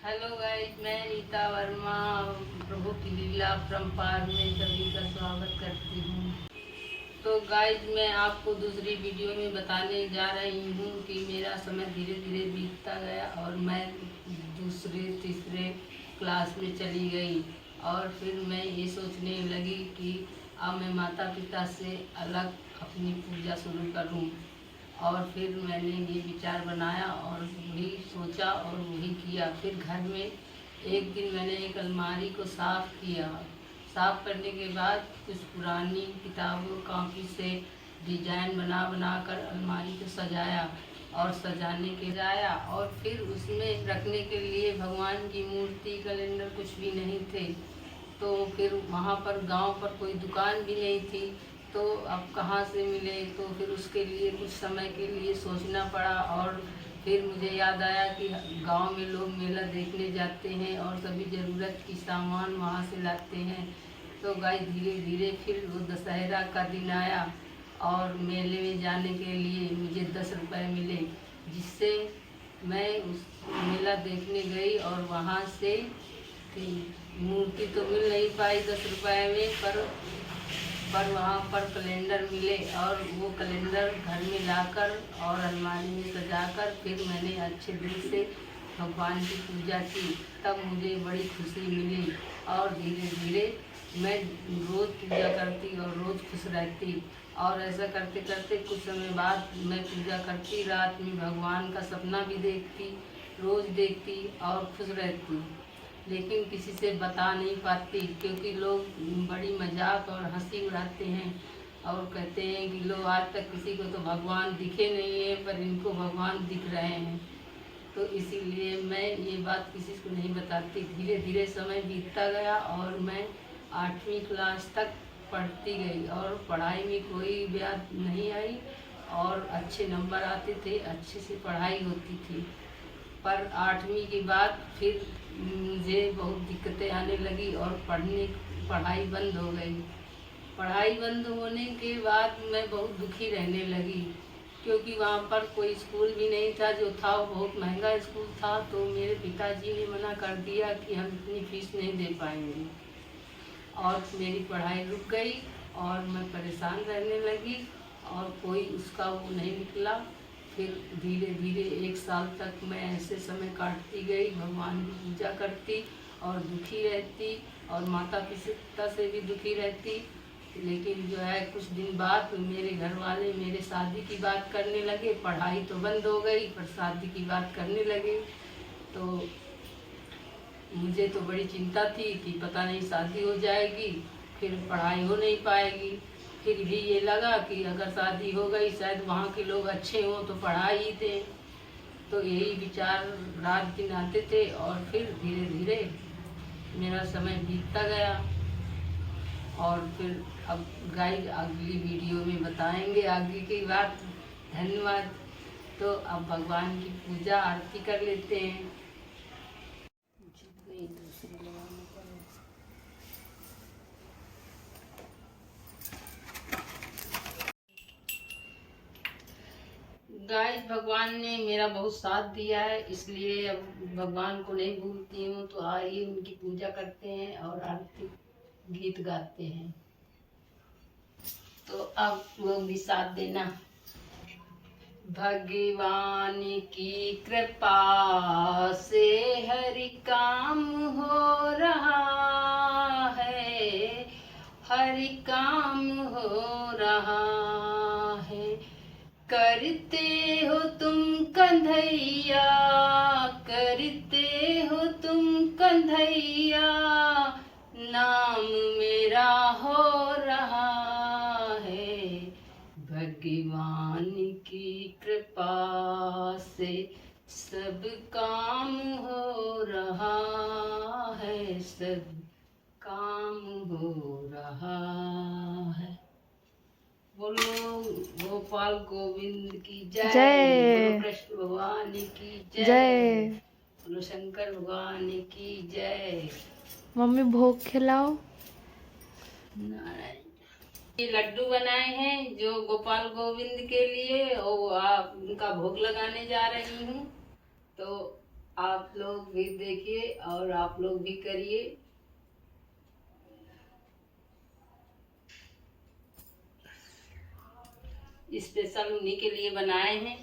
Hello guys, मैं नीता वर्मा प्रभु की लीला परम्पार में सभी का स्वागत करती हूँ। तो गाइस, मैं आपको दूसरी वीडियो में बताने जा रही हूँ कि मेरा समय धीरे धीरे बीतता गया और मैं दूसरे तीसरे क्लास में चली गई। और फिर मैं ये सोचने लगी कि अब मैं माता पिता से अलग अपनी पूजा शुरू करूँ। और फिर मैंने ये विचार बनाया और वही सोचा और वही किया। फिर घर में एक दिन मैंने एक अलमारी को साफ़ किया। साफ़ करने के बाद कुछ पुरानी किताबों कॉपी से डिजाइन बना बना कर अलमारी को सजाया और सजाने के जाया। और फिर उसमें रखने के लिए भगवान की मूर्ति, कैलेंडर कुछ भी नहीं थे। तो फिर वहाँ पर गांव पर कोई दुकान भी नहीं थी, तो अब कहाँ से मिले। तो फिर उसके लिए कुछ समय के लिए सोचना पड़ा। और फिर मुझे याद आया कि गांव में लोग मेला देखने जाते हैं और सभी ज़रूरत की सामान वहाँ से लाते हैं। तो गाय धीरे धीरे फिर वो दशहरा का दिन आया और मेले में जाने के लिए मुझे 10 रुपये मिले, जिससे मैं उस मेला देखने गई। और वहाँ से मूर्ति तो मिल नहीं पाई 10 रुपये में, पर वहाँ पर कैलेंडर मिले। और वो कैलेंडर घर में लाकर और अलमारी में सजाकर फिर मैंने अच्छे दिल से भगवान की पूजा की। तब मुझे बड़ी खुशी मिली और धीरे धीरे मैं रोज़ पूजा करती और रोज़ खुश रहती। और ऐसा करते करते कुछ समय बाद मैं पूजा करती, रात में भगवान का सपना भी देखती, रोज़ देखती और खुश रहती। लेकिन किसी से बता नहीं पाती, क्योंकि लोग बड़ी मजाक और हंसी उड़ाते हैं और कहते हैं कि लोग आज तक किसी को तो भगवान दिखे नहीं है, पर इनको भगवान दिख रहे हैं। तो इसीलिए मैं ये बात किसी को नहीं बताती। धीरे धीरे समय बीतता गया और मैं 8वीं क्लास तक पढ़ती गई और पढ़ाई में कोई ब्याद नहीं आई और अच्छे नंबर आते थे, अच्छे से पढ़ाई होती थी। पर 8वीं के बाद फिर मुझे बहुत दिक्कतें आने लगी और पढ़ाई बंद हो गई। पढ़ाई बंद होने के बाद मैं बहुत दुखी रहने लगी, क्योंकि वहाँ पर कोई स्कूल भी नहीं था। जो था वो बहुत महंगा स्कूल था। तो मेरे पिताजी ने मना कर दिया कि हम इतनी फीस नहीं दे पाएंगे और मेरी पढ़ाई रुक गई और मैं परेशान रहने लगी और कोई उसका वो नहीं निकला। फिर धीरे धीरे 1 साल तक मैं ऐसे समय काटती गई, भगवान की पूजा करती और दुखी रहती और माता पिता से भी दुखी रहती। लेकिन जो है कुछ दिन बाद मेरे घर वाले मेरे शादी की बात करने लगे। पढ़ाई तो बंद हो गई पर शादी की बात करने लगे। तो मुझे तो बड़ी चिंता थी कि पता नहीं शादी हो जाएगी, फिर पढ़ाई हो नहीं पाएगी। फिर भी ये लगा कि अगर शादी हो गई शायद वहाँ के लोग अच्छे हों तो पढ़ा ही दें। तो यही विचार रात दिन आते थे और फिर धीरे धीरे मेरा समय बीतता गया। और फिर अब गाइस अगली वीडियो में बताएंगे आगे की बात। धन्यवाद। तो अब भगवान की पूजा आरती कर लेते हैं। दूसरी लगाने पड़े। गाइस, भगवान ने मेरा बहुत साथ दिया है, इसलिए अब भगवान को नहीं भूलती हूँ। तो आइए उनकी पूजा करते हैं और आरती गीत गाते हैं। तो अब लोग भी साथ देना। भगवान की कृपा से हर काम हो रहा है, हर काम हो रहा है। करते हो तुम कन्हैया, करते हो तुम कन्हैया, नाम मेरा हो रहा है। भगवान की कृपा से सब काम हो रहा है, सब काम हो रहा है। बोलो गोपाल गोविंद की जय, बोलो कृष्ण भगवान की जय, बोलो शंकर भगवान की जय। मम्मी भोग खिलाओ। ये लड्डू बनाए हैं जो गोपाल गोविंद के लिए, और उनका भोग लगाने जा रही हूँ। तो आप लोग भी देखिए और आप लोग भी करिए। स्पेशल उन्हीं के लिए बनाए हैं।